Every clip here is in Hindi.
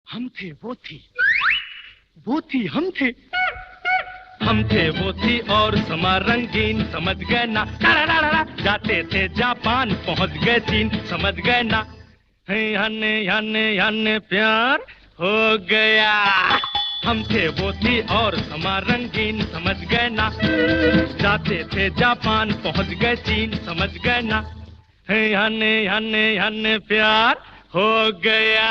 हम थे वो थी, वो थी हम थे, हम थे वो थी और समा रंगीन, समझ गए ना। जाते थे जापान, पहुंच गए चीन, समझ गए ना। याने याने याने प्यार हो गया। हम थे वो थी और समा रंगीन, समझ गए ना। जाते थे जापान, पहुंच गए चीन, समझ गए ना। याने याने याने प्यार हो गया।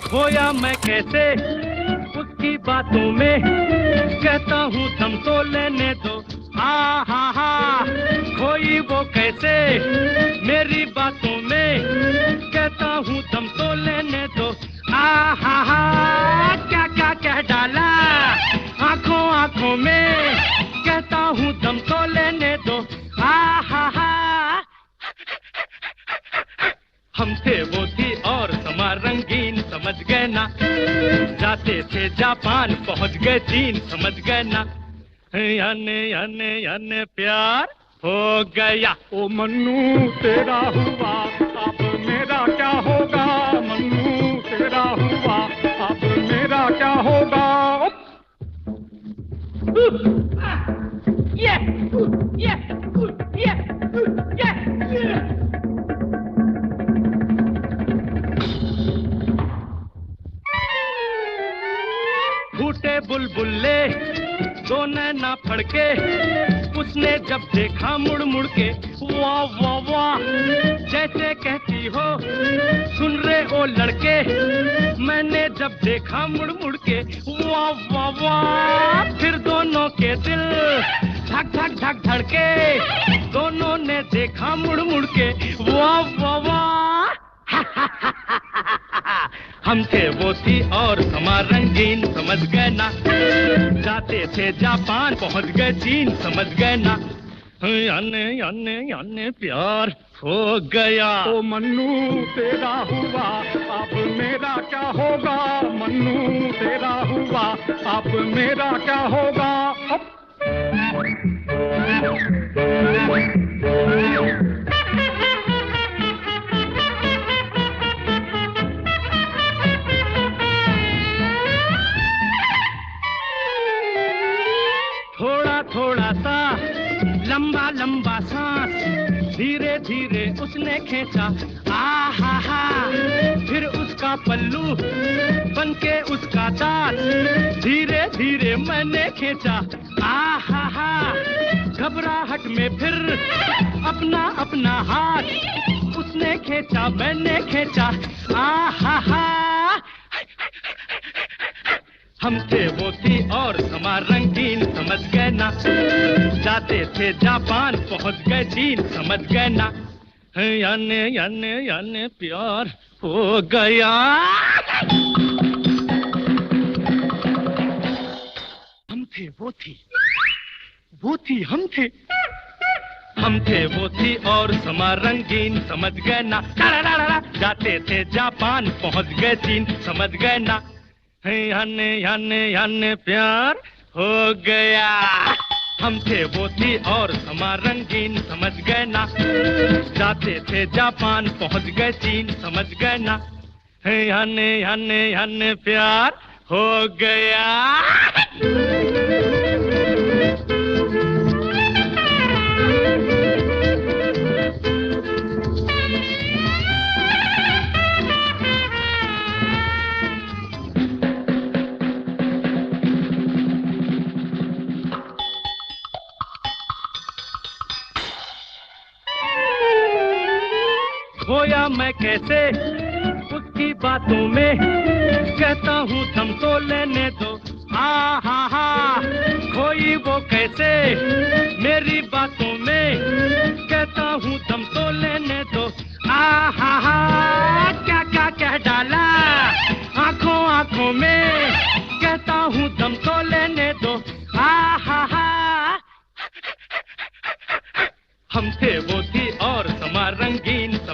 खोया मैं कैसे उसकी बातों में, कहता हूँ दम तो लेने दो। हा खोई वो कैसे मेरी बातों में, कहता हूँ दम तो लेने दो। हा क्या क्या कह डाला आंखों आंखों में, कहता हूँ दम तो लेने दो। हा हम थे वो थी और समा रंगीन, समझ गए ना। जाते थे जापान, पहुंच गए चीन, समझ गए ना। याने याने याने प्यार हो गया। ओ मन्नू तेरा हुआ, अब मेरा क्या होगा। मन्नू तेरा हुआ, अब मेरा क्या होगा। फूटे बुलबुल्ले दो नैना फड़के, उसने जब देखा मुड़ मुड़ के। वाह वाह वाह, जैसे कहती हो सुन रे ओ लड़के। मैंने जब देखा मुड़ मुड़ के, वाह वाह वाह, फिर दोनों के दिल धक धक धक धड़के। दोनों ने देखा मुड़ मुड़ के, वाह वाह वाह। हम थे वो थी और समा रंगीन, समझ गए ना। जाते थे जापान, पहुंच गए चीन, समझ गए ना। याने याने याने प्यार हो गया। ओ मन्नू तेरा हुआ, अब मेरा क्या होगा। मन्नू तेरा हुआ, अब मेरा क्या होगा। थोड़ा थोड़ा सा लंबा लंबा सांस, धीरे धीरे उसने खींचा। हा फिर उसका पल्लू बनके उसका दांत, धीरे धीरे मैंने खींचा। हा घबराहट में फिर अपना अपना हाथ उसने खींचा, मैंने खींचा। हा हम थे वो थी और समा रंगीन, समझ गए ना। जाते थे जापान, पहुंच गए चीन, समझ गए ना। याने याने याने प्यार हो गया। हम थे वो थी, वो थी हम थे, हम थे वो थी और समा रंगीन, समझ गए ना। जाते थे जापान, पहुंच गए चीन, समझ गए ना। याने याने याने प्यार हो गया। हम थे वो थी और समा रंगीन, समझ गए ना। जाते थे जापान, पहुंच गए चीन, समझ गए ना। याने याने याने प्यार हो गया। खोया मैं कैसे उसकी बातों में, कहता हूँ दम तो लेने दो। हा खोई वो कैसे मेरी बातों में, कहता हूँ दम तो लेने दो। हा क्या क्या कह डाला आंखों आंखों में, कहता हूँ दम तो लेने दो। हा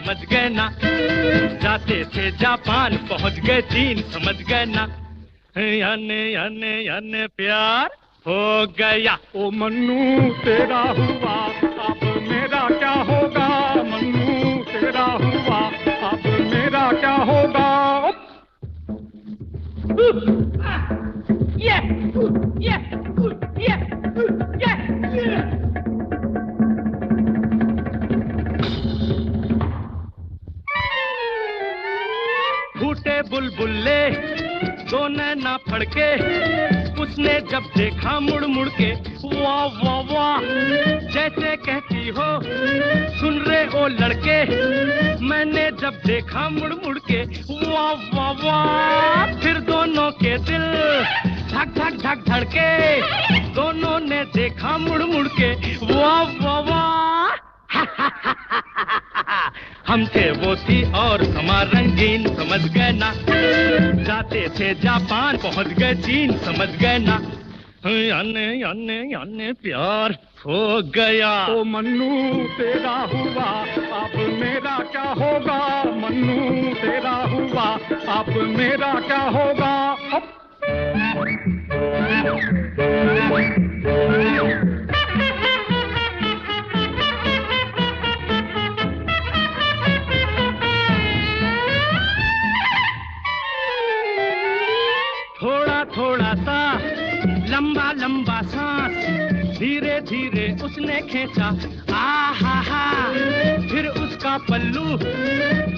समझ गए ना, जाते थे जापान पहुंच गए चीन, समझ गए ना, याने प्यार हो गया। ओ मन्नू तेरा हुआ अब मेरा क्या होगा, मन्नू तेरा हुआ अब मेरा क्या होगा। फूटे बुलबुल्ले दो नैना फड़के, उसने जब देखा मुड़ मुड़ के, वाह वाह वाह, जैसे कहती हो सुन रे ओ लड़के, मैंने जब देखा मुड़ मुड़ के, वाह वाह वाह, फिर दोनों के दिल धक धक धक धड़के, दोनों ने देखा मुड़ मुड़ के, वाह वाह वाह। हम थे वो थी और समा रंगीन, समझ गए ना, जाते थे जापान पहुंच गए चीन, समझ गए ना, याने प्यार हो गया। ओ मन्नू तेरा हुआ अब मेरा क्या होगा, मन्नू तेरा हुआ अब मेरा क्या होगा। थोड़ा थोड़ा सा लंबा लंबा सांस धीरे धीरे उसने खींचा, आ हा हा, फिर उसका पल्लू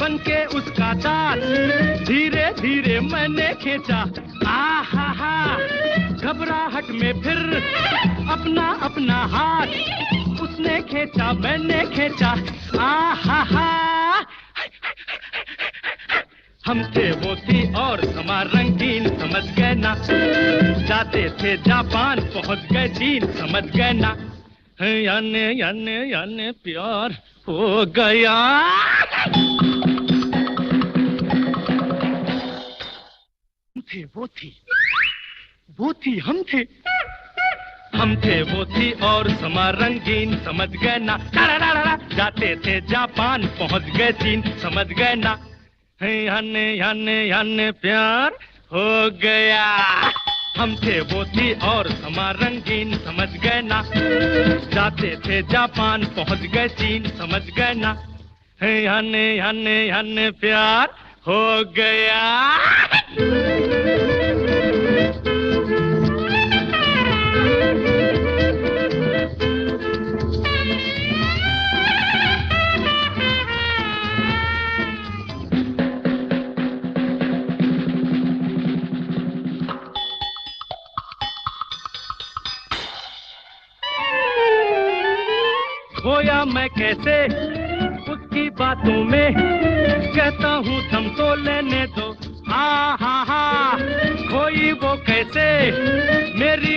बनके उसका दांत धीरे धीरे मैंने खींचा, आ हा हा, घबराहट में फिर अपना अपना हाथ उसने खींचा मैंने खींचा, आ हा हा। हम थे वो थी और समा रंगीन, समझ गए ना, जाते थे जापान पहुंच गए चीन, समझ गए ना, याने प्यार हो गया। वो थी हम थे, हम थे वो थी और समा रंगीन, समझ गए ना, जाते थे जापान पहुंच गए चीन, समझ गए ना, याने प्यार हो गया। हम थे वो थी और समा रंगीन, समझ गए ना, जाते थे जापान पहुंच गए चीन, समझ गए ना, याने प्यार हो गया। खोया मैं कैसे उसकी बातों में, कहता हूँ थम तो लेने दो, हा हा हा, खोई वो कैसे मेरी